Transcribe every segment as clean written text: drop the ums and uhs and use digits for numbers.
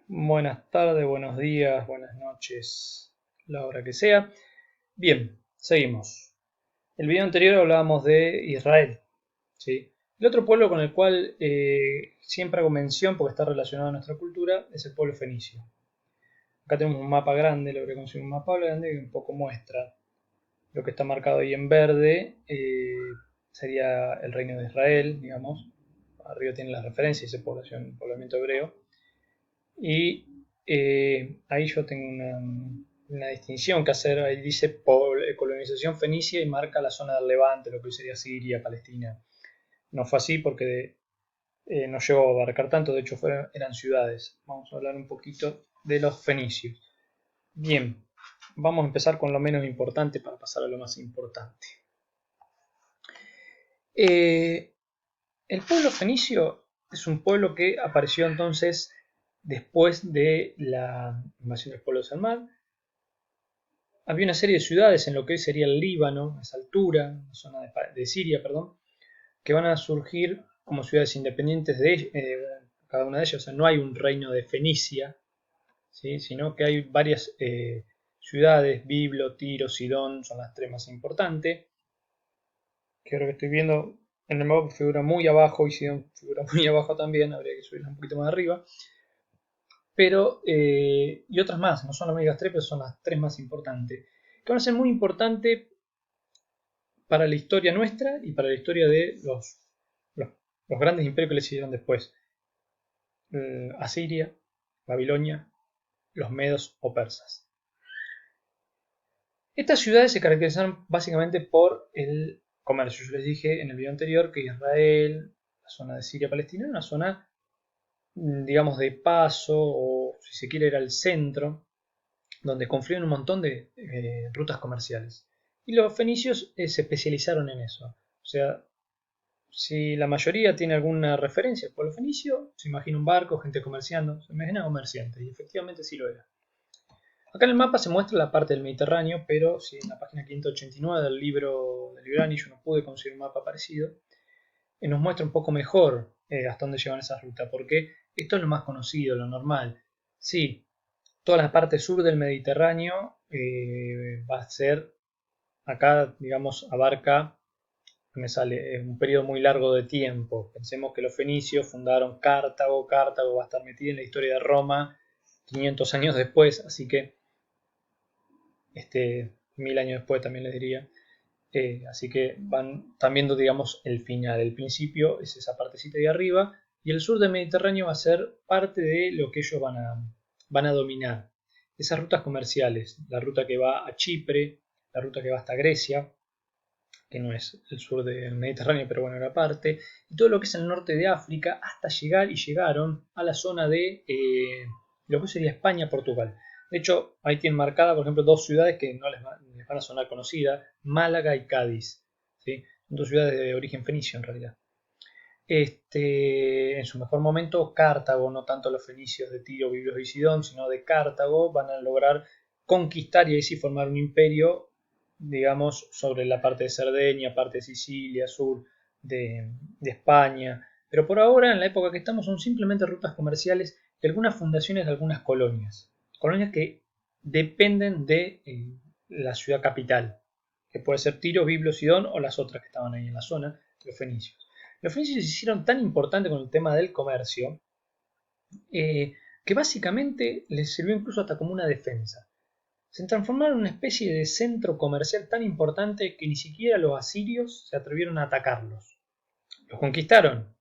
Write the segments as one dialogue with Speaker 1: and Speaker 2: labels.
Speaker 1: Buenas tardes, buenos días, buenas noches, la hora que sea. Bien, seguimos. El video anterior hablábamos de Israel, ¿sí? El otro pueblo con el cual siempre hago mención porque está relacionado a nuestra cultura es el pueblo fenicio. Acá tenemos un mapa grande, lo voy a conseguir un mapa grande que un poco muestra lo que está marcado ahí en verde. Sería el reino de Israel, digamos. Arriba tiene la referencia, dice poblamiento hebreo. Y ahí yo tengo una distinción que hacer. Ahí dice colonización fenicia y marca la zona del Levante, lo que hoy sería Siria, Palestina. No fue así porque no llegó a abarcar tanto, de hecho eran ciudades. Vamos a hablar un poquito de los fenicios. Bien, vamos a empezar con lo menos importante para pasar a lo más importante. Eh, el pueblo fenicio es un pueblo que apareció entonces después de la invasión del pueblo de Salmán. Había una serie de ciudades en lo que hoy sería el Líbano, a esa altura, la zona de Siria, perdón, que van a surgir como ciudades independientes de cada una de ellas. O sea, no hay un reino de Fenicia, ¿sí? Sino que hay varias ciudades, Biblo, Tiro, Sidón, son las tres más importantes. Que ahora que estoy viendo en el mapa figura muy abajo y Sidón figura muy abajo también, habría que subirla un poquito más arriba. Pero, y otras más, no son las únicas tres, pero son las tres más importantes. Que van a ser muy importantes para la historia nuestra y para la historia de los grandes imperios que le siguieron después. Asiria, Babilonia, los medos o persas. Estas ciudades se caracterizaron básicamente por el comercio. Yo les dije en el video anterior que Israel, la zona de Siria-Palestina, era una zona, digamos, de paso, o si se quiere era el centro, donde confluyen un montón de rutas comerciales. Y los fenicios se especializaron en eso. O sea, si la mayoría tiene alguna referencia al pueblo fenicio, se imagina un barco, gente comerciando, se imagina comerciantes, y efectivamente sí lo era. Acá en el mapa se muestra la parte del Mediterráneo, pero si en la página 589 del libro de Librani yo no pude conseguir un mapa parecido, nos muestra un poco mejor hasta dónde llevan esas rutas, porque esto es lo más conocido, lo normal. Sí, toda la parte sur del Mediterráneo va a ser, acá digamos, abarca, me sale, un periodo muy largo de tiempo. Pensemos que los fenicios fundaron Cartago, Cartago va a estar metida en la historia de Roma 500 años después, así que 1000 años después también les diría. Así que están viendo, digamos, el final. El principio es esa partecita de arriba y el sur del Mediterráneo va a ser parte de lo que ellos van a dominar. Esas rutas comerciales, la ruta que va a Chipre, la ruta que va hasta Grecia, que no es el sur del Mediterráneo, pero bueno, era parte, y todo lo que es el norte de África, hasta llegar y llegaron a la zona de lo que sería España-Portugal. De hecho, ahí tienen marcada, por ejemplo, dos ciudades que no les van a sonar conocidas, Málaga y Cádiz. ¿Sí? Son dos ciudades de origen fenicio en realidad. En su mejor momento, Cartago, no tanto los fenicios de Tiro, Biblos y Sidón, sino de Cartago, van a lograr conquistar y ahí sí formar un imperio, digamos, sobre la parte de Cerdeña, parte de Sicilia, sur de España. Pero por ahora, en la época que estamos, son simplemente rutas comerciales y algunas fundaciones de algunas colonias. Colonias que dependen de la ciudad capital, que puede ser Tiro, Biblo, Sidón o las otras que estaban ahí en la zona, los fenicios. Los fenicios se hicieron tan importantes con el tema del comercio que básicamente les sirvió incluso hasta como una defensa. Se transformaron en una especie de centro comercial tan importante que ni siquiera los asirios se atrevieron a atacarlos. Los conquistaron,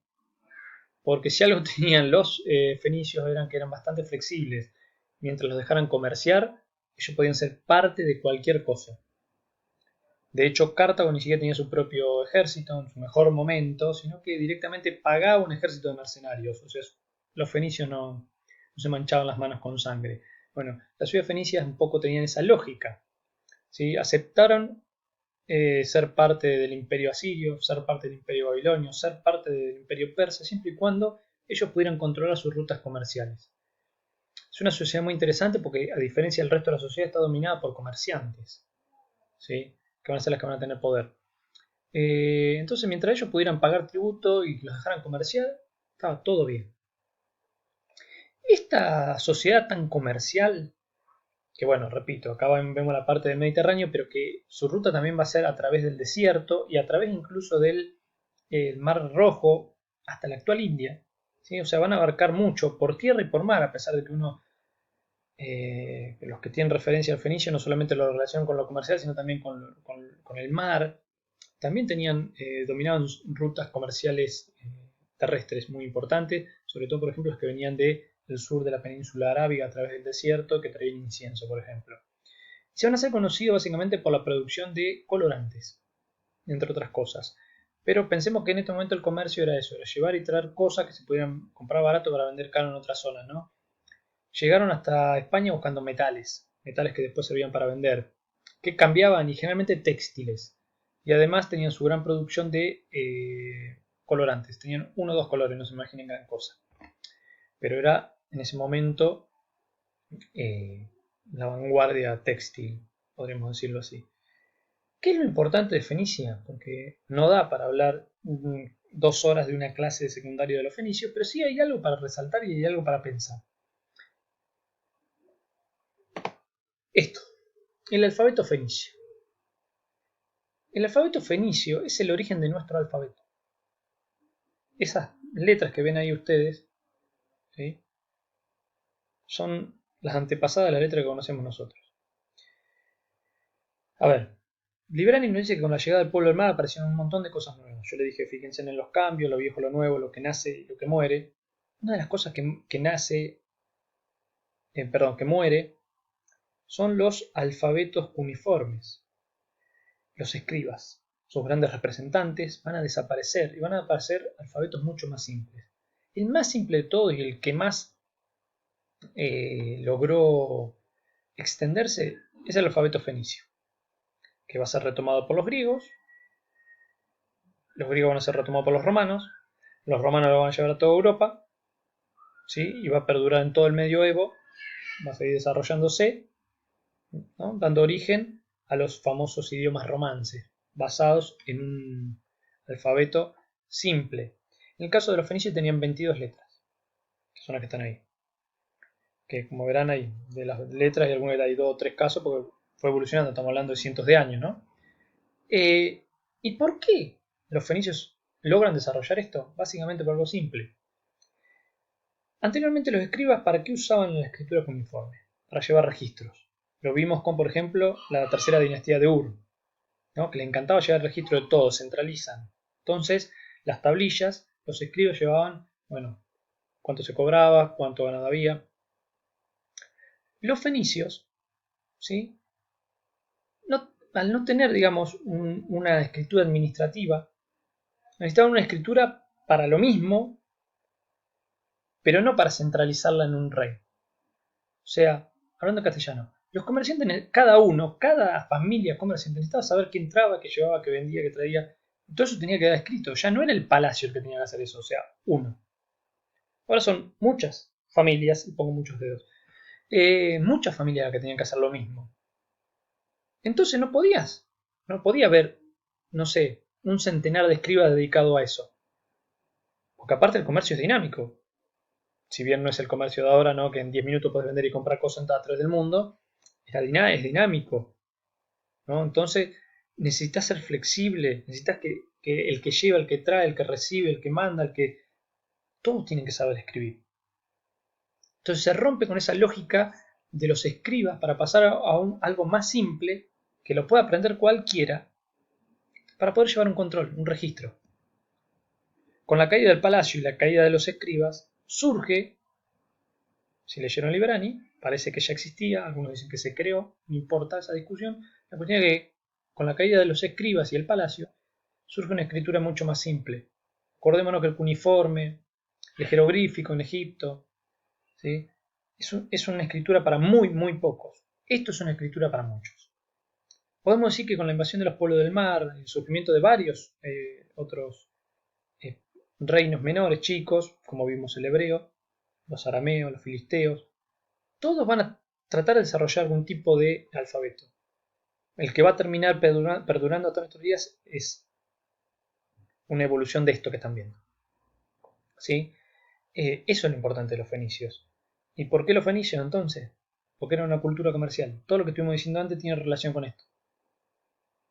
Speaker 1: porque si algo tenían los fenicios eran que eran bastante flexibles. Mientras los dejaran comerciar, ellos podían ser parte de cualquier cosa. De hecho, Cartago ni siquiera tenía su propio ejército en su mejor momento, sino que directamente pagaba un ejército de mercenarios. O sea, los fenicios no se manchaban las manos con sangre. Bueno, las ciudades fenicias un poco tenían esa lógica. ¿Sí? Aceptaron ser parte del imperio asirio, ser parte del imperio babilonio, ser parte del imperio persa, siempre y cuando ellos pudieran controlar sus rutas comerciales. Es una sociedad muy interesante porque, a diferencia del resto de la sociedad, está dominada por comerciantes, ¿sí? Que van a ser las que van a tener poder. Entonces, mientras ellos pudieran pagar tributo y los dejaran comerciar, estaba todo bien. Esta sociedad tan comercial, que bueno, repito, acá vemos la parte del Mediterráneo, pero que su ruta también va a ser a través del desierto y a través incluso del Mar Rojo hasta la actual India, ¿sí? O sea, van a abarcar mucho por tierra y por mar, a pesar de que los que tienen referencia al fenicio no solamente lo relacionan con lo comercial, sino también con el mar. También dominaban rutas comerciales terrestres muy importantes, sobre todo, por ejemplo, los que venían del sur de la península arábiga a través del desierto, que traían incienso, por ejemplo. Se van a ser conocidos básicamente por la producción de colorantes, entre otras cosas. Pero pensemos que en este momento el comercio era eso, era llevar y traer cosas que se pudieran comprar barato para vender caro en otras zonas, ¿no? Llegaron hasta España buscando metales que después servían para vender, que cambiaban y generalmente textiles. Y además tenían su gran producción de colorantes. Tenían uno o dos colores, no se imaginen gran cosa. Pero era en ese momento eh, la vanguardia textil, podríamos decirlo así. ¿Qué es lo importante de Fenicia? Porque no da para hablar 2 horas de una clase de secundario de los fenicios, pero sí hay algo para resaltar y hay algo para pensar. Esto, el alfabeto fenicio. El alfabeto fenicio es el origen de nuestro alfabeto. Esas letras que ven ahí ustedes, ¿sí?, son las antepasadas de la letra que conocemos nosotros. A ver, Librani nos dice que con la llegada del pueblo del mar aparecieron un montón de cosas nuevas. Yo le dije, fíjense en los cambios, lo viejo, lo nuevo, lo que nace y lo que muere. Una de las cosas que muere, son los alfabetos uniformes. Los escribas, sus grandes representantes, van a desaparecer y van a aparecer alfabetos mucho más simples. El más simple de todos y el que más logró extenderse es el alfabeto fenicio, que va a ser retomado por los griegos van a ser retomados por los romanos lo van a llevar a toda Europa, ¿sí?, y va a perdurar en todo el medioevo, va a seguir desarrollándose, ¿no?, dando origen a los famosos idiomas romances, basados en un alfabeto simple. En el caso de los fenicios tenían 22 letras, que son las que están ahí. Que como verán hay de las letras y algunas hay 2 o 3 casos porque fue evolucionando, estamos hablando de cientos de años, ¿no? ¿Y por qué los fenicios logran desarrollar esto? Básicamente por algo simple. Anteriormente los escribas, ¿para qué usaban la escritura cuneiforme? Para llevar registros. Lo vimos con, por ejemplo, la tercera dinastía de Ur, ¿no?, que le encantaba llevar registro de todo, centralizan. Entonces, las tablillas, los escribas llevaban, bueno, cuánto se cobraba, cuánto ganado había. Los fenicios, ¿sí?, al no tener, digamos, una escritura administrativa, necesitaban una escritura para lo mismo, pero no para centralizarla en un rey. O sea, hablando castellano, los comerciantes, cada familia comerciante necesitaba saber qué entraba, qué llevaba, qué vendía, qué traía. Todo eso tenía que quedar escrito. Ya no era el palacio el que tenía que hacer eso, o sea, uno. Ahora son muchas familias, y pongo muchos dedos, muchas familias que tenían que hacer lo mismo. Entonces no podía haber, no sé, un centenar de escribas dedicado a eso. Porque aparte el comercio es dinámico. Si bien no es el comercio de ahora, ¿no?, que en 10 minutos puedes vender y comprar cosas en todas partes del mundo, es dinámico, ¿no? Entonces necesitas ser flexible, necesitas que el que lleva, el que trae, el que recibe, el que manda, todos tienen que saber escribir. Entonces se rompe con esa lógica de los escribas para pasar a algo más simple que lo pueda aprender cualquiera para poder llevar un control, un registro. Con la caída del palacio y la caída de los escribas surge, si leyeron Librani, parece que ya existía, algunos dicen que se creó, no importa esa discusión, la cuestión es que con la caída de los escribas y el palacio surge una escritura mucho más simple. Acordémonos que el cuneiforme, el jeroglífico en Egipto, ¿sí?, es una escritura para muy, muy pocos. Esto es una escritura para muchos. Podemos decir que con la invasión de los pueblos del mar, el surgimiento de varios otros reinos menores, chicos, como vimos el hebreo, los arameos, los filisteos, todos van a tratar de desarrollar algún tipo de alfabeto. El que va a terminar perdurando hasta nuestros días es una evolución de esto que están viendo, ¿sí? Eso es lo importante de los fenicios. ¿Y por qué los fenicios entonces? Porque era una cultura comercial. Todo lo que estuvimos diciendo antes tiene relación con esto.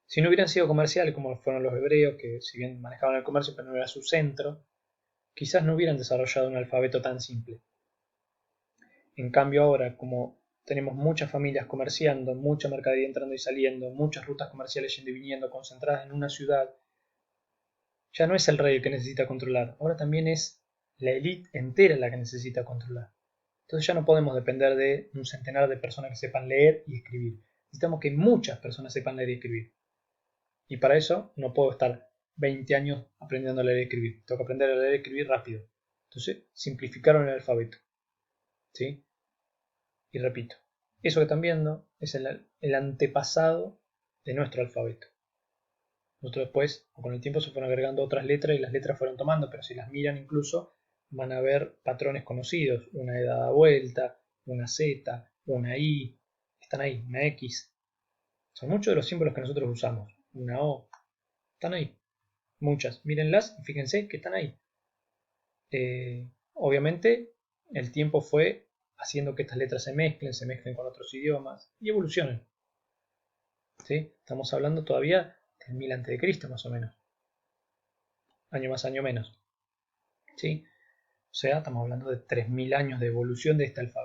Speaker 1: Si no hubieran sido comerciales como fueron los hebreos, que si bien manejaban el comercio pero no era su centro, quizás no hubieran desarrollado un alfabeto tan simple. En cambio ahora, como tenemos muchas familias comerciando, mucha mercadería entrando y saliendo, muchas rutas comerciales yendo y viniendo concentradas en una ciudad, ya no es el rey el que necesita controlar, ahora también es la élite entera la que necesita controlar. Entonces ya no podemos depender de un centenar de personas que sepan leer y escribir. Necesitamos que muchas personas sepan leer y escribir. Y para eso no puedo estar 20 años aprendiendo a leer y escribir. Tengo que aprender a leer y escribir rápido. Entonces simplificaron el alfabeto. ¿Sí? Y repito, eso que están viendo es el antepasado de nuestro alfabeto. Nosotros después, con el tiempo, se fueron agregando otras letras y las letras fueron tomando, pero si las miran incluso, van a ver patrones conocidos. Una E dada vuelta, una Z, una I, están ahí, una X. Son muchos de los símbolos que nosotros usamos. Una O, están ahí. Muchas. Mírenlas y fíjense que están ahí. Obviamente, el tiempo fue haciendo que estas letras se mezclen con otros idiomas y evolucionen. ¿Sí? Estamos hablando todavía del 1000 a.C. más o menos. Año más, año menos. ¿Sí? O sea, estamos hablando de 3000 años de evolución de este alfabeto.